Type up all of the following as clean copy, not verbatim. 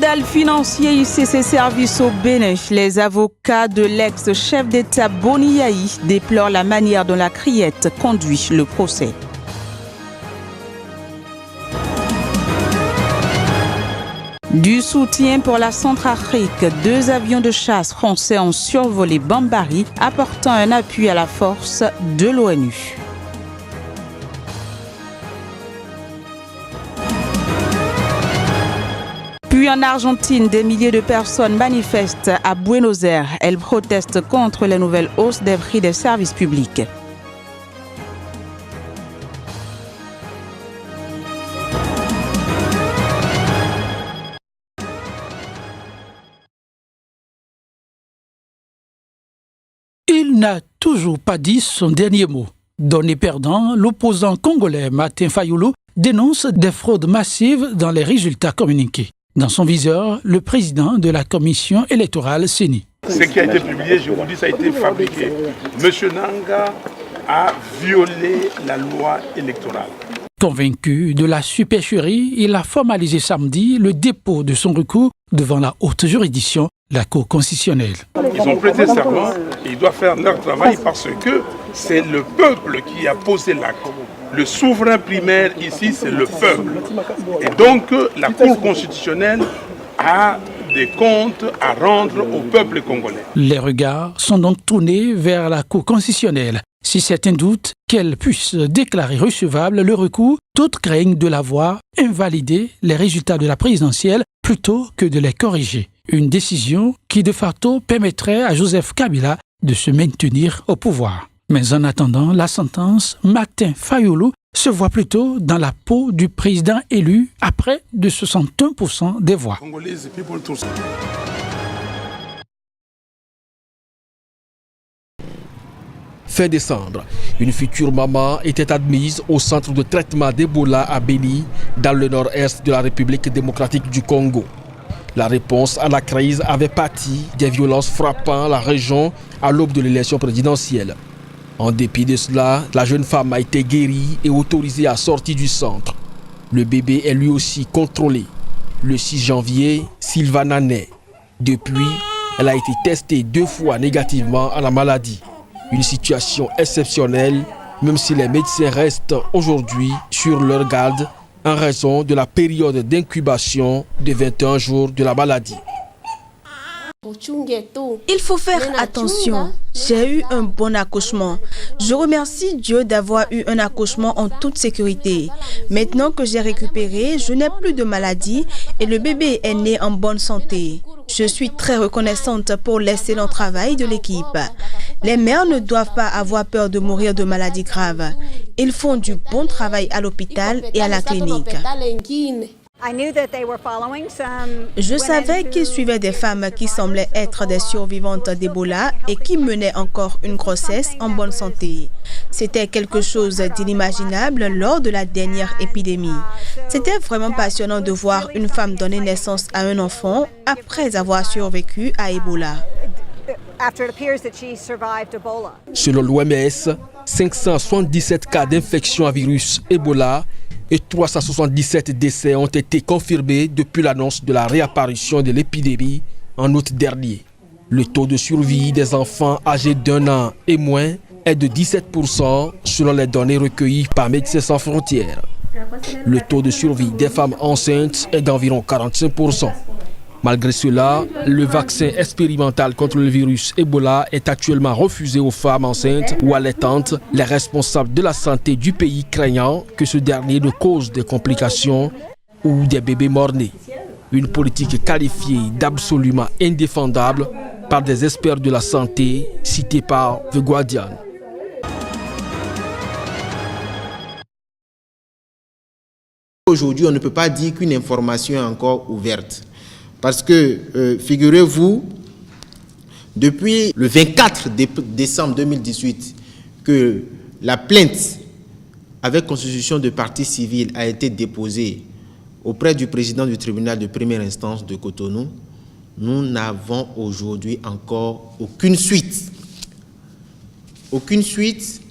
Scandale financier ici ses services au Bénin. Les avocats de l'ex-chef d'État Boni Yayi déplorent la manière dont la criette conduit le procès. Du soutien pour la Centrafrique, 2 avions de chasse français ont survolé Bambari, apportant un appui à la force de l'ONU. Puis en Argentine, des milliers de personnes manifestent à Buenos Aires. Elles protestent contre les nouvelles hausses des prix des services publics. Il n'a toujours pas dit son dernier mot. Donné perdant, l'opposant congolais Martin Fayulu dénonce des fraudes massives dans les résultats communiqués. Dans son viseur, le président de la commission électorale CENI. Ce qui a été publié, je vous dis, ça a été fabriqué. Monsieur Nanga a violé la loi électorale. Convaincu de la supercherie, il a formalisé samedi le dépôt de son recours devant la haute juridiction, la Cour constitutionnelle. Ils ont prêté serment et ils doivent faire leur travail parce que c'est le peuple qui a posé l'acte. Le souverain primaire ici, c'est le peuple. Et donc, la Cour constitutionnelle a des comptes à rendre au peuple congolais. Les regards sont donc tournés vers la Cour constitutionnelle. Si certains doutent qu'elle puisse déclarer recevable le recours, d'autres craignent de la voir invalider les résultats de la présidentielle plutôt que de les corriger. Une décision qui de facto permettrait à Joseph Kabila de se maintenir au pouvoir. Mais en attendant la sentence, Martin Fayulu se voit plutôt dans la peau du président élu à près de 61% des voix. Fin décembre, une future maman était admise au centre de traitement d'Ebola à Beni, dans le nord-est de la République démocratique du Congo. La réponse à la crise avait pâti des violences frappant la région à l'aube de l'élection présidentielle. En dépit de cela, la jeune femme a été guérie et autorisée à sortir du centre. Le bébé est lui aussi contrôlé. Le 6 janvier, Sylvana naît. Depuis, elle a été testée 2 fois négativement à la maladie. Une situation exceptionnelle, même si les médecins restent aujourd'hui sur leur garde en raison de la période d'incubation de 21 jours de la maladie. Il faut faire attention. J'ai eu un bon accouchement. Je remercie Dieu d'avoir eu un accouchement en toute sécurité. Maintenant que j'ai récupéré, je n'ai plus de maladie et le bébé est né en bonne santé. Je suis très reconnaissante pour l'excellent travail de l'équipe. Les mères ne doivent pas avoir peur de mourir de maladies graves. Ils font du bon travail à l'hôpital et à la clinique. Je savais qu'ils suivaient des femmes qui semblaient être des survivantes d'Ebola et qui menaient encore une grossesse en bonne santé. C'était quelque chose d'inimaginable lors de la dernière épidémie. C'était vraiment passionnant de voir une femme donner naissance à un enfant après avoir survécu à Ebola. Selon l'OMS, 577 cas d'infection à virus Ebola et 377 décès ont été confirmés depuis l'annonce de la réapparition de l'épidémie en août dernier. Le taux de survie des enfants âgés d'1 an et moins est de 17% selon les données recueillies par Médecins sans frontières. Le taux de survie des femmes enceintes est d'environ 45%. Malgré cela, le vaccin expérimental contre le virus Ebola est actuellement refusé aux femmes enceintes ou allaitantes, les responsables de la santé du pays craignant que ce dernier ne cause des complications ou des bébés morts-nés. Une politique qualifiée d'absolument indéfendable par des experts de la santé cités par The Guardian. Aujourd'hui, on ne peut pas dire qu'une information est encore ouverte. Parce que, figurez-vous, depuis le 24 décembre 2018, que la plainte avec constitution de partie civile a été déposée auprès du président du tribunal de première instance de Cotonou, nous n'avons aujourd'hui encore aucune suite. Aucune suite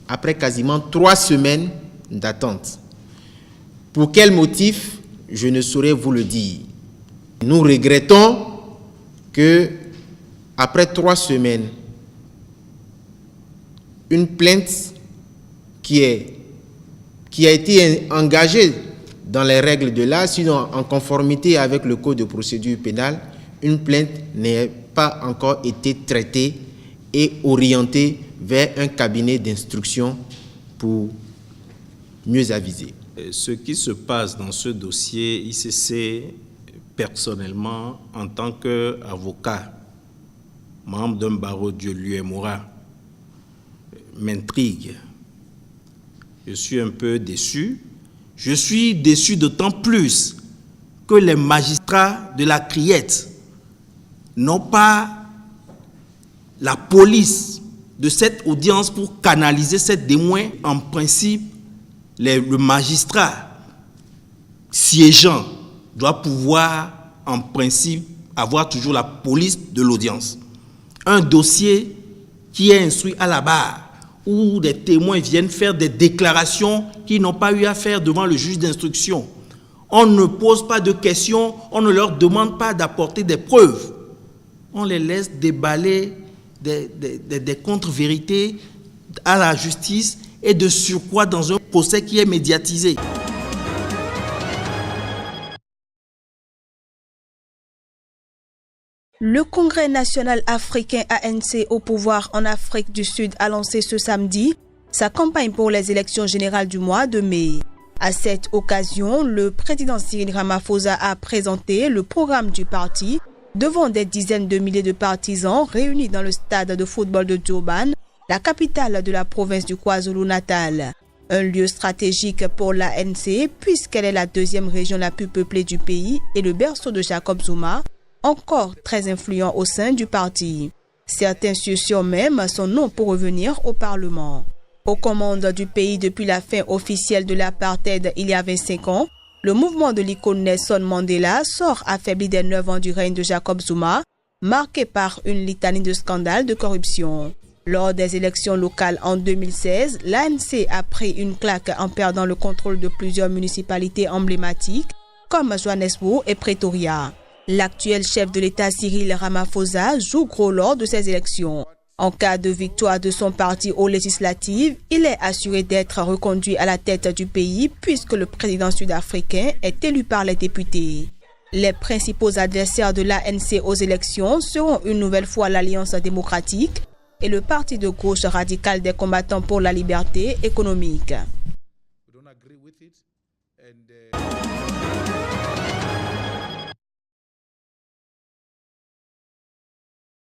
après quasiment 3 semaines d'attente. Pour quel motif, je ne saurais vous le dire. Nous regrettons que, après 3 semaines, une plainte qui a été engagée dans les règles de l'art, sinon en conformité avec le Code de procédure pénale, une plainte n'ait pas encore été traitée et orientée vers un cabinet d'instruction pour mieux aviser. Ce qui se passe dans ce dossier ICC, personnellement, en tant qu'avocat, membre d'un barreau de l'UEMORA, m'intrigue. Je suis un peu déçu. Je suis déçu d'autant plus que les magistrats de la Criette n'ont pas la police de cette audience pour canaliser cette témoin. En principe, le magistrat siégeant doit pouvoir, en principe, avoir toujours la police de l'audience. Un dossier qui est instruit à la barre, où des témoins viennent faire des déclarations qu'ils n'ont pas eu à faire devant le juge d'instruction. On ne pose pas de questions, on ne leur demande pas d'apporter des preuves. On les laisse déballer des contre-vérités à la justice et de surcroît dans un procès qui est médiatisé. Le Congrès national africain ANC au pouvoir en Afrique du Sud a lancé ce samedi sa campagne pour les élections générales du mois de mai. À cette occasion, le président Cyril Ramaphosa a présenté le programme du parti devant des dizaines de milliers de partisans réunis dans le stade de football de Durban, la capitale de la province du KwaZulu-Natal. Un lieu stratégique pour l'ANC puisqu'elle est la deuxième région la plus peuplée du pays et le berceau de Jacob Zuma, encore très influent au sein du parti. Certains susurrent même son nom pour revenir au Parlement. Aux commandes du pays depuis la fin officielle de l'apartheid il y a 25 ans, le mouvement de l'icône Nelson Mandela sort affaibli des 9 ans du règne de Jacob Zuma, marqué par une litanie de scandales de corruption. Lors des élections locales en 2016, l'ANC a pris une claque en perdant le contrôle de plusieurs municipalités emblématiques comme Johannesburg et Pretoria. L'actuel chef de l'État Cyril Ramaphosa joue gros lors de ces élections. En cas de victoire de son parti aux législatives, il est assuré d'être reconduit à la tête du pays puisque le président sud-africain est élu par les députés. Les principaux adversaires de l'ANC aux élections seront une nouvelle fois l'Alliance démocratique et le parti de gauche radical des combattants pour la liberté économique.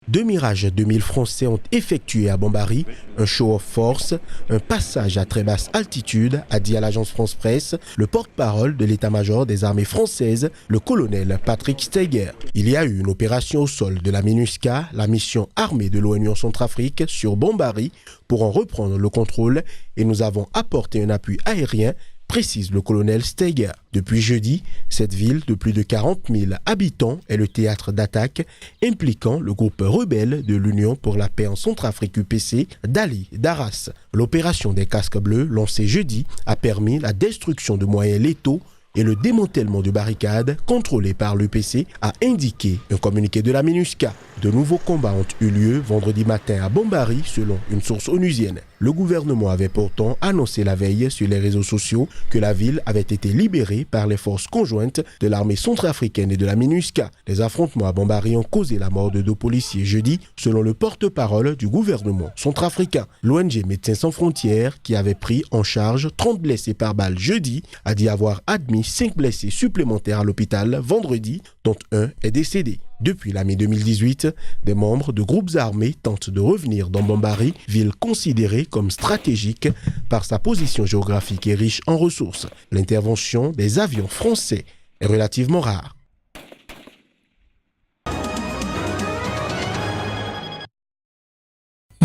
Deux Mirage 2000 français ont effectué à Bambari un show of force, un passage à très basse altitude, a dit à l'agence France Presse le porte-parole de l'état-major des armées françaises, le colonel Patrick Steiger. Il y a eu une opération au sol de la MINUSCA, la mission armée de l'ONU Centrafrique, sur Bambari pour en reprendre le contrôle et nous avons apporté un appui aérien, précise le colonel Steiger. Depuis jeudi, cette ville de plus de 40 000 habitants est le théâtre d'attaques impliquant le groupe rebelle de l'Union pour la paix en Centrafrique UPC d'Ali Daras. L'opération des casques bleus lancée jeudi a permis la destruction de moyens létaux et le démantèlement de barricades contrôlées par l'UPC, a indiqué un communiqué de la MINUSCA. De nouveaux combats ont eu lieu vendredi matin à Bambari, selon une source onusienne. Le gouvernement avait pourtant annoncé la veille sur les réseaux sociaux que la ville avait été libérée par les forces conjointes de l'armée centrafricaine et de la MINUSCA. Les affrontements à Bambari ont causé la mort de 2 policiers jeudi, selon le porte-parole du gouvernement centrafricain. L'ONG Médecins sans frontières, qui avait pris en charge 30 blessés par balle jeudi, a dit avoir admis 5 blessés supplémentaires à l'hôpital vendredi, dont un est décédé. Depuis la mai 2018, des membres de groupes armés tentent de revenir dans Bambari, ville considérée comme stratégique par sa position géographique et riche en ressources. L'intervention des avions français est relativement rare.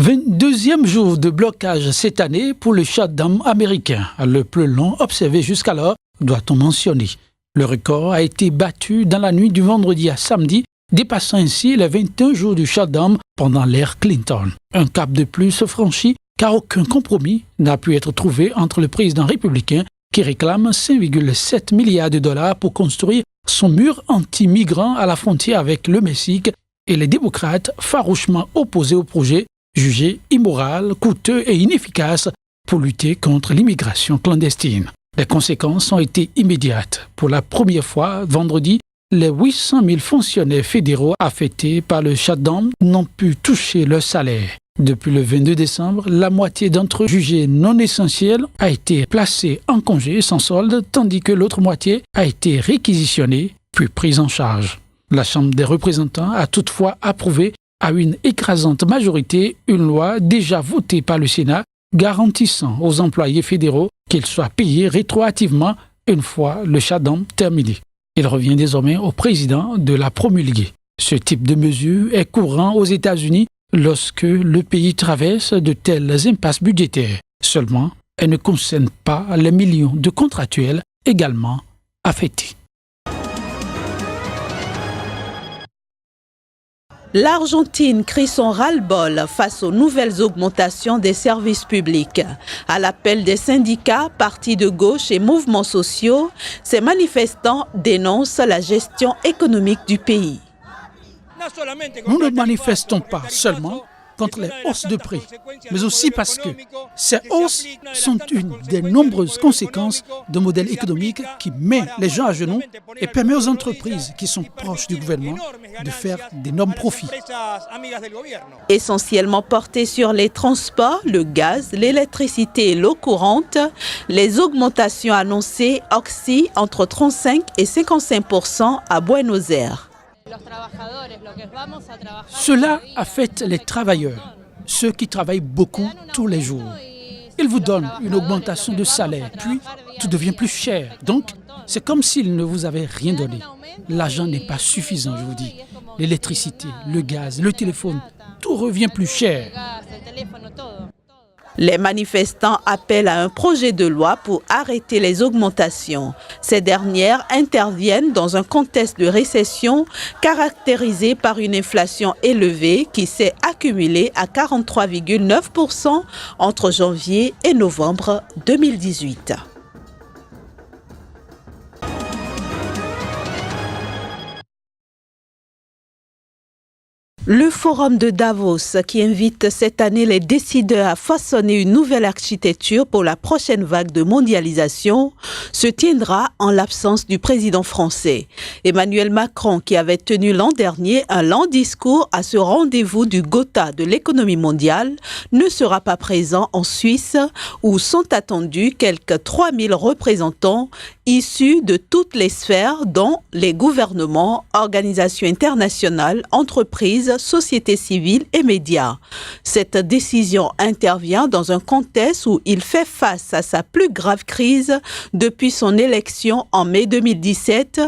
« 22e jour de blocage cette année pour le shutdown américain, le plus long observé jusqu'alors, doit-on mentionner. Le record a été battu dans la nuit du vendredi à samedi, dépassant ainsi les 21 jours du shutdown pendant l'ère Clinton. Un cap de plus franchi car aucun compromis n'a pu être trouvé entre le président républicain qui réclame 5,7 milliards de dollars pour construire son mur anti-migrants à la frontière avec le Mexique, et les démocrates farouchement opposés au projet, jugé immoral, coûteux et inefficace pour lutter contre l'immigration clandestine. Les conséquences ont été immédiates. Pour la première fois, vendredi, les 800 000 fonctionnaires fédéraux affectés par le shutdown n'ont pu toucher leur salaire. Depuis le 22 décembre, la moitié d'entre eux jugés non essentiels a été placée en congé sans solde, tandis que l'autre moitié a été réquisitionnée puis prise en charge. La Chambre des représentants a toutefois approuvé à une écrasante majorité une loi déjà votée par le Sénat garantissant aux employés fédéraux qu'ils soient payés rétroactivement une fois le shutdown terminé. Il revient désormais au président de la promulguer. Ce type de mesure est courant aux États-Unis lorsque le pays traverse de telles impasses budgétaires. Seulement, elle ne concerne pas les millions de contractuels également affectés. L'Argentine crie son ras-le-bol face aux nouvelles augmentations des services publics. À l'appel des syndicats, partis de gauche et mouvements sociaux, ces manifestants dénoncent la gestion économique du pays. Nous ne manifestons pas seulement contre les hausses de prix, mais aussi parce que ces hausses sont une des nombreuses conséquences d'un modèle économique qui met les gens à genoux et permet aux entreprises qui sont proches du gouvernement de faire d'énormes profits. Essentiellement portés sur les transports, le gaz, l'électricité et l'eau courante, les augmentations annoncées oscillent entre 35 et 55% à Buenos Aires. Cela affecte les travailleurs, ceux qui travaillent beaucoup tous les jours. Ils vous donnent une augmentation de salaire, puis tout devient plus cher. Donc, c'est comme s'ils ne vous avaient rien donné. L'argent n'est pas suffisant, je vous dis. L'électricité, le gaz, le téléphone, tout revient plus cher. Les manifestants appellent à un projet de loi pour arrêter les augmentations. Ces dernières interviennent dans un contexte de récession caractérisé par une inflation élevée qui s'est accumulée à 43,9% entre janvier et novembre 2018. Le Forum de Davos, qui invite cette année les décideurs à façonner une nouvelle architecture pour la prochaine vague de mondialisation, se tiendra en l'absence du président français. Emmanuel Macron, qui avait tenu l'an dernier un long discours à ce rendez-vous du Gotha de l'économie mondiale, ne sera pas présent en Suisse, où sont attendus quelques 3000 représentants issus de toutes les sphères, dont les gouvernements, organisations internationales, entreprises, société civile et médias. Cette décision intervient dans un contexte où il fait face à sa plus grave crise depuis son élection en mai 2017,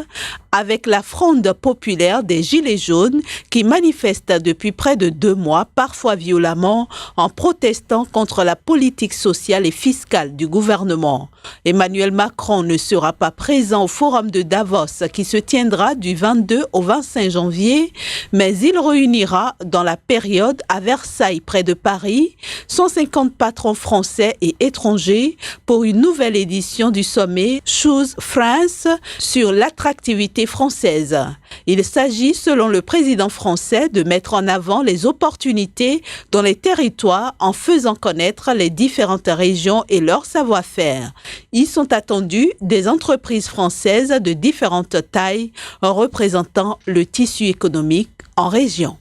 avec la fronde populaire des Gilets jaunes qui manifestent depuis près de 2 mois, parfois violemment, en protestant contre la politique sociale et fiscale du gouvernement. Emmanuel Macron ne sera pas présent au Forum de Davos qui se tiendra du 22 au 25 janvier, mais il réunira dans la période à Versailles près de Paris 150 patrons français et étrangers pour une nouvelle édition du sommet Choose France sur l'attractivité française. Il s'agit, selon le président français, de mettre en avant les opportunités dans les territoires en faisant connaître les différentes régions et leur savoir-faire. Y sont attendus des entreprises françaises de différentes tailles représentant le tissu économique en région.